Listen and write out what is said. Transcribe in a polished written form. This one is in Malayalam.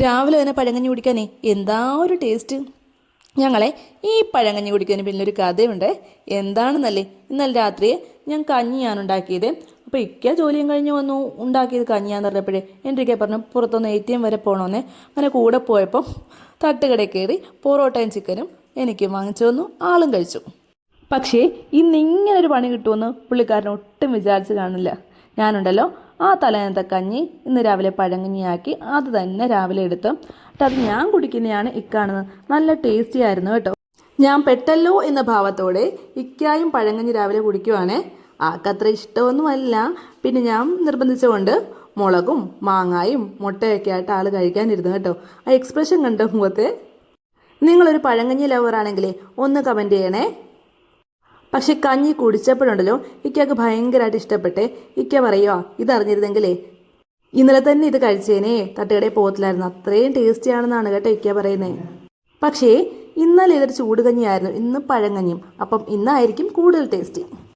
രാവിലെ തന്നെ പഴങ്കഞ്ഞി കുടിക്കാനേ എന്താ ഒരു ടേസ്റ്റ്. ഞങ്ങളെ ഈ പഴങ്കഞ്ഞി കുടിക്കുന്നതിന് പിന്നൊരു കഥയുണ്ട്. എന്താണെന്നല്ലേ, ഇന്നലെ രാത്രി ഞാൻ കഞ്ഞിയാണ് ഉണ്ടാക്കിയത്. അപ്പോൾ ഇക്ക ജോലിയും കഴിഞ്ഞ് വന്നു, ഉണ്ടാക്കിയത് കഞ്ഞിയാന്ന് പറഞ്ഞപ്പോഴേ എൻ്റെ ഇക്ക പറഞ്ഞു പുറത്തൊന്ന് ATM വരെ പോകണമെന്നേ. അങ്ങനെ കൂടെ പോയപ്പോൾ തട്ടുകടയിൽ കയറി പൊറോട്ടയും ചിക്കനും എനിക്ക് വാങ്ങിച്ചു വന്നു, ആളും കഴിച്ചു. പക്ഷേ ഇന്ന് ഇങ്ങനൊരു പണി കിട്ടുമെന്ന് പുള്ളിക്കാരൻ ഒട്ടും വിചാരിച്ച് കാണില്ല. ഞാനുണ്ടല്ലോ ആ തലേന്നത്തെ കഞ്ഞി ഇന്ന് രാവിലെ പഴങ്കഞ്ഞിയാക്കി അത് തന്നെ രാവിലെ എടുത്ത് അത് ഞാൻ കുടിക്കുന്നതാണ് ഇക്കാണെന്ന്. നല്ല ടേസ്റ്റി ആയിരുന്നു കേട്ടോ. ഞാൻ പെട്ടല്ലോ എന്ന ഭാവത്തോടെ ഇക്കായും പഴങ്കഞ്ഞി രാവിലെ കുടിക്കുവാണേ. ആൾക്കത്ര ഇഷ്ടമൊന്നുമല്ല, പിന്നെ ഞാൻ നിർബന്ധിച്ചുകൊണ്ട് മുളകും മാങ്ങായും മുട്ടയൊക്കെ ആയിട്ട് ആൾ കഴിക്കാനിരുന്നു കേട്ടോ. ആ എക്സ്പ്രഷൻ കണ്ട മുഖത്തെ. നിങ്ങളൊരു പഴങ്കഞ്ഞി ലവറാണെങ്കിലേ ഒന്ന് കമൻറ്റ് ചെയ്യണേ. പക്ഷെ കഞ്ഞി കുടിച്ചപ്പോഴുണ്ടല്ലോ ഇക്കയ്ക്ക് ഭയങ്കരമായിട്ട് ഇഷ്ടപ്പെട്ടെ. ഇക്ക പറയുക ഇതറിഞ്ഞിരുന്നെങ്കിലേ ഇന്നലെ തന്നെ ഇത് കഴിച്ചേനേ, തട്ടുകടയിൽ പോകത്തില്ലായിരുന്നു, അത്രയും ടേസ്റ്റി ആണെന്നാണ് കേട്ടോ ഇക്ക പറയുന്നത്. പക്ഷേ ഇന്നലെ ഇതൊരു ചൂടുകഞ്ഞിയായിരുന്നു, ഇന്ന് പഴങ്കഞ്ഞിയും. അപ്പം ഇന്നായിരിക്കും കൂടുതൽ ടേസ്റ്റി.